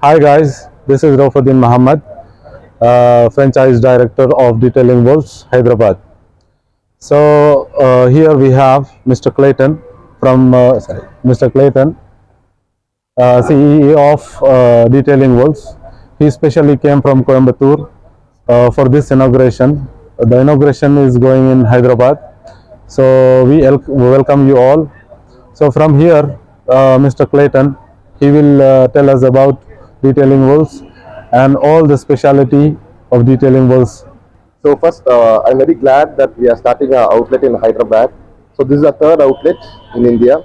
Hi guys, this is Raufuddin Muhammad, franchise director of Detailing Wolves, Hyderabad. So here we have Mr. Clayton Mr. Clayton, CEO of Detailing Wolves. He specially came from Coimbatore for this inauguration. The inauguration is going in Hyderabad. So we welcome you all. So from here, Mr. Clayton, he will tell us about Detailing Wolves and all the speciality of Detailing Wolves. So first, I'm very glad that we are starting our outlet in Hyderabad. So this is our third outlet in India.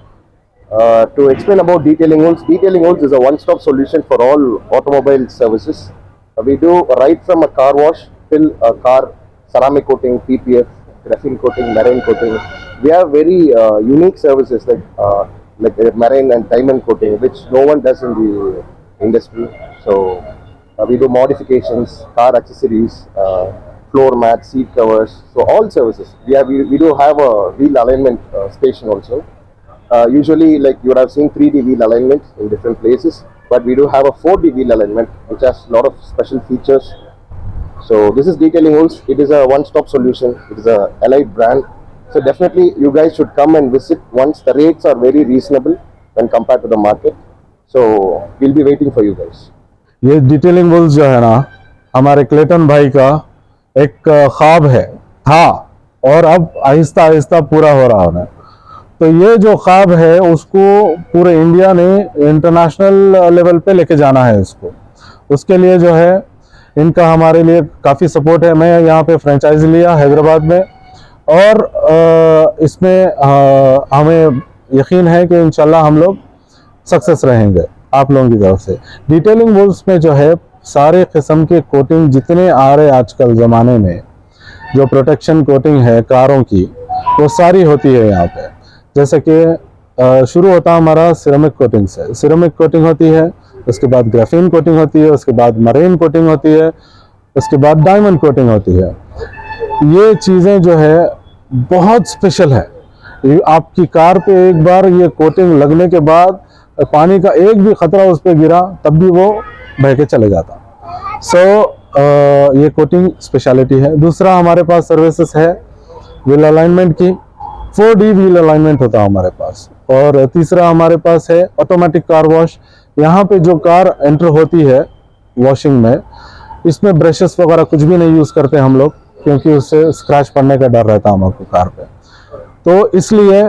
To explain about Detailing Wolves is a one-stop solution for all automobile services. We do right from a car wash till a car ceramic coating, PPF, graphene coating, marine coating. We have very unique services like marine and diamond coating, which no one does in the industry. So we do modifications, car accessories, floor mats, seat covers. So all services. We do have a wheel alignment station also. Usually, like you would have seen 3D wheel alignment in different places, but we do have a 4D wheel alignment, which has a lot of special features. So this is Detailing Wolves. It is a one-stop solution. It is a allied brand. So definitely, you guys should come and visit once. The rates are very reasonable when compared to the market. So we'll be waiting for you guys. ये detailing Wolves जो है ना, हमारे Clayton भाई का एक ख्वाब है था और अब आहिस्ता आहिस्ता पूरा हो रहा है। तो ये जो ख्वाब है उसको पूरे इंडिया ने इंटरनेशनल लेवल पे लेके जाना है इसको। उसके लिए जो है इनका हमारे लिए काफ़ी सपोर्ट है। मैं यहाँ पे फ्रेंचाइजी लिया हैदराबाद में और इसमें हमें यकीन है कि इंशाल्लाह हम लोग सक्सेस रहेंगे आप लोगों की तरफ से। डिटेलिंग वुल्स में जो है सारे किस्म के कोटिंग जितने आ रहे आजकल ज़माने में, जो प्रोटेक्शन कोटिंग है कारों की, वो सारी होती है यहाँ पे। जैसे कि शुरू होता है हमारा सिरेमिक कोटिंग से। सिरेमिक कोटिंग होती है, उसके बाद ग्राफीन कोटिंग होती है, उसके बाद मरीन कोटिंग होती है, उसके बाद डायमंड कोटिंग होती है। ये चीज़ें जो है बहुत स्पेशल है। आपकी कार पे एक बार ये कोटिंग लगने के बाद पानी का एक भी खतरा उस पर गिरा तब भी वो बह के चले जाता। सो ये कोटिंग स्पेशलिटी है। दूसरा हमारे पास सर्विसेज है व्हील अलाइनमेंट की। 4D व्हील अलाइनमेंट होता है हमारे पास। और तीसरा हमारे पास है ऑटोमेटिक कार वॉश। यहाँ पे जो कार एंटर होती है वॉशिंग में, इसमें ब्रशेस वगैरह कुछ भी नहीं यूज़ करते हम लोग, क्योंकि उससे स्क्रैच पड़ने का डर रहता है हमको कार पे। तो इसलिए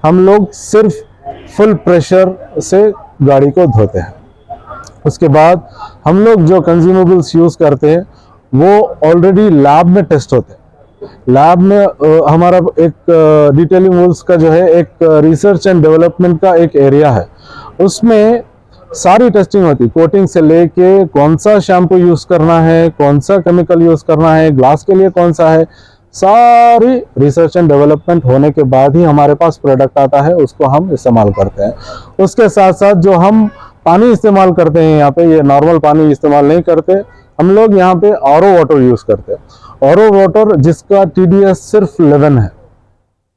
हम लोग सिर्फ फुल प्रेशर से गाड़ी को धोते हैं। उसके बाद हम लोग जो कंज्यूमेबल्स यूज़ करते हैं वो ऑलरेडी लैब में टेस्ट होते हैं। लैब में हमारा एक डिटेलिंग वुल्स का जो है एक रिसर्च एंड डेवलपमेंट का एक एरिया है। उसमें सारी टेस्टिंग होती है, कोटिंग से लेके कौन सा शैम्पू यूज़ करना है, कौन सा केमिकल यूज़ करना है, ग्लास के लिए कौन सा है, सारी रिसर्च एंड डेवलपमेंट होने के बाद ही हमारे पास प्रोडक्ट आता है, उसको हम इस्तेमाल करते हैं। उसके साथ साथ जो हम पानी इस्तेमाल करते हैं यहाँ पे, ये नॉर्मल पानी इस्तेमाल नहीं करते हम लोग। यहाँ पे आरओ वाटर यूज़ करते हैं। आरओ वाटर जिसका TDS सिर्फ 11 है।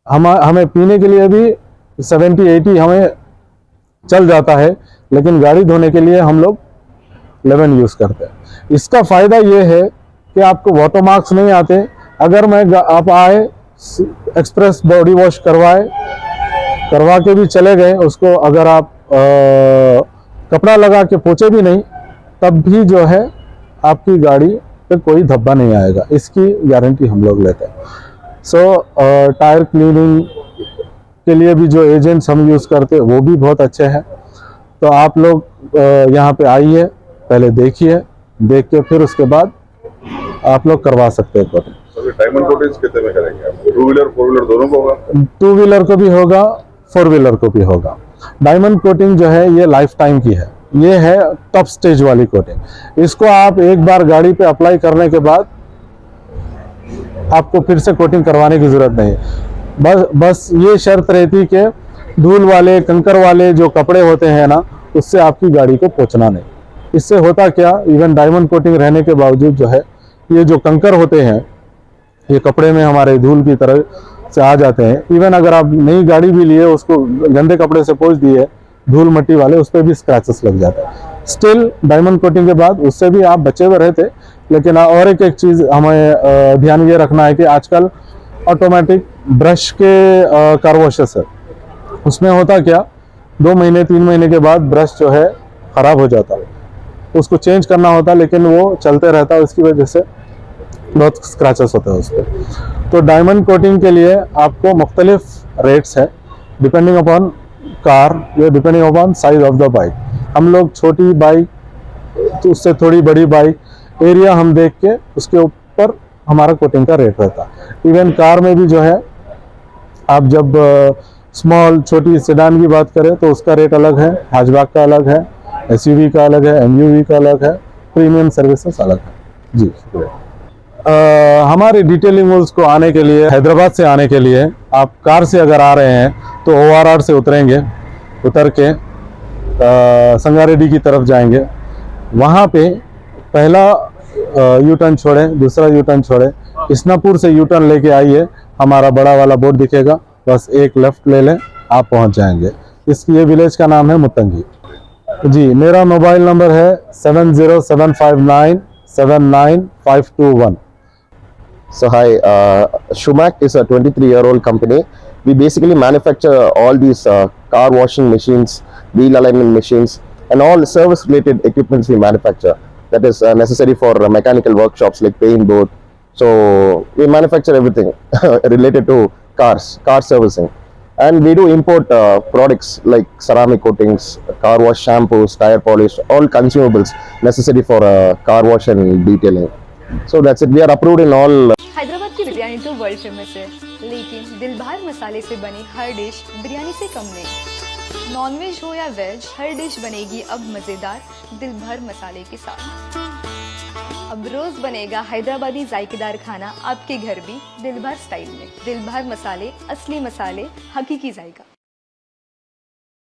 हमें पीने के लिए भी 70-80 हमें चल जाता है, लेकिन गाड़ी धोने के लिए हम लोग 11 यूज़ करते हैं। इसका फ़ायदा ये है कि आपको वाटर मार्क्स नहीं आते। अगर आप आए एक्सप्रेस बॉडी वॉश करवा के भी चले गए, उसको अगर आप कपड़ा लगा के पोंछे भी नहीं, तब भी जो है आपकी गाड़ी पे कोई धब्बा नहीं आएगा। इसकी गारंटी हम लोग लेते हैं। सो टायर क्लीनिंग के लिए भी जो एजेंट्स हम यूज़ करते हैं वो भी बहुत अच्छे हैं। तो आप लोग यहाँ पे आइए, पहले देखिए, देख के फिर उसके बाद आप लोग करवा सकते हैं कोटिंग। डायमंड कोटिंग कितने में करेंगे आप? 2 व्हीलर 4 व्हीलर दोनों को होगा? 2 व्हीलर को भी होगा, 4 व्हीलर को भी होगा। डायमंड कोटिंग जो है ये लाइफ टाइम की है। ये है टॉप स्टेज वाली कोटिंग। इसको आप एक बार गाड़ी पे अप्लाई करने के बाद आपको फिर से कोटिंग करवाने की जरूरत नहीं। बस ये शर्त रहती कि धूल वाले कंकर वाले जो कपड़े होते हैं ना, उससे आपकी गाड़ी को पोंछना नहीं। इससे होता क्या, इवन डायमंड कोटिंग रहने के बावजूद जो है ये जो कंकर होते हैं ये कपड़े में हमारे धूल की तरह से आ जाते हैं। इवन अगर आप नई गाड़ी भी लिए, उसको गंदे कपड़े से पोंछ दिए, धूल मट्टी वाले, उस पर भी स्क्रैचेस लग जाते हैं। स्टिल डायमंड कोटिंग के बाद उससे भी आप बचे हुए रहते, लेकिन और एक चीज़ हमें ध्यान ये रखना है कि आजकल ऑटोमेटिक ब्रश के कार वॉशेस है, उसमें होता क्या 2 महीने 3 महीने के बाद ब्रश जो है ख़राब हो जाता है, उसको चेंज करना होता, लेकिन वो चलते रहता है, उसकी वजह से बहुत स्क्रैचेस होते हैं उस पर। तो डायमंड कोटिंग के लिए आपको मुख्तलिफ रेट्स है डिपेंडिंग अपॉन कार या depending upon size of the bike. हम लोग छोटी बाइक तो उससे थोड़ी बड़ी बाइक एरिया हम देख के उसके ऊपर हमारा कोटिंग का रेट रहता है। इवन कार में भी जो है आप जब स्मॉल छोटी सेडान की बात करें तो उसका रेट अलग है, हैचबैक का अलग है, एसयूवी का अलग है, एमयूवी का अलग है, प्रीमियम सर्विसेज अलग है। जी शुक्रिया। हमारे डिटेलिंग वॉल्स को आने के लिए, हैदराबाद से आने के लिए आप कार से अगर आ रहे हैं तो ORR से उतरेंगे, उतर के संगारेड्डी की तरफ जाएंगे, वहाँ पे पहला यू टर्न छोड़े, दूसरा यू टर्न छोड़े, इस्नापुर से यू टर्न लेके आइए, हमारा बड़ा वाला बोर्ड दिखेगा, बस एक लेफ्ट ले लें आप पहुँच जाएंगे। ये विलेज का नाम है मुतंगी। जी मेरा मोबाइल नंबर है 7075979521। So hi, Shumac is a 23-year-old company. We basically manufacture all these car washing machines, wheel alignment machines, and all service-related equipments we manufacture. That is necessary for mechanical workshops like paint booth. So we manufacture everything related to cars, car servicing, and we do import products like ceramic coatings, car wash shampoos, tire polish, all consumables necessary for car wash and detailing. So that's it. We are approved in all. Hyderabad की बिरयानी तो world famous है, लेकिन दिलभर मसाले से बनी हर dish biryani से कम नहीं। Nonveg हो या वेज, हर डिश बनेगी अब मज़ेदार दिलभर मसाले के साथ। अब रोज बनेगा हैदराबादी जायकेदार खाना आपके घर भी दिलभर स्टाइल में। दिलभर मसाले, असली मसाले, हकीकी जायका।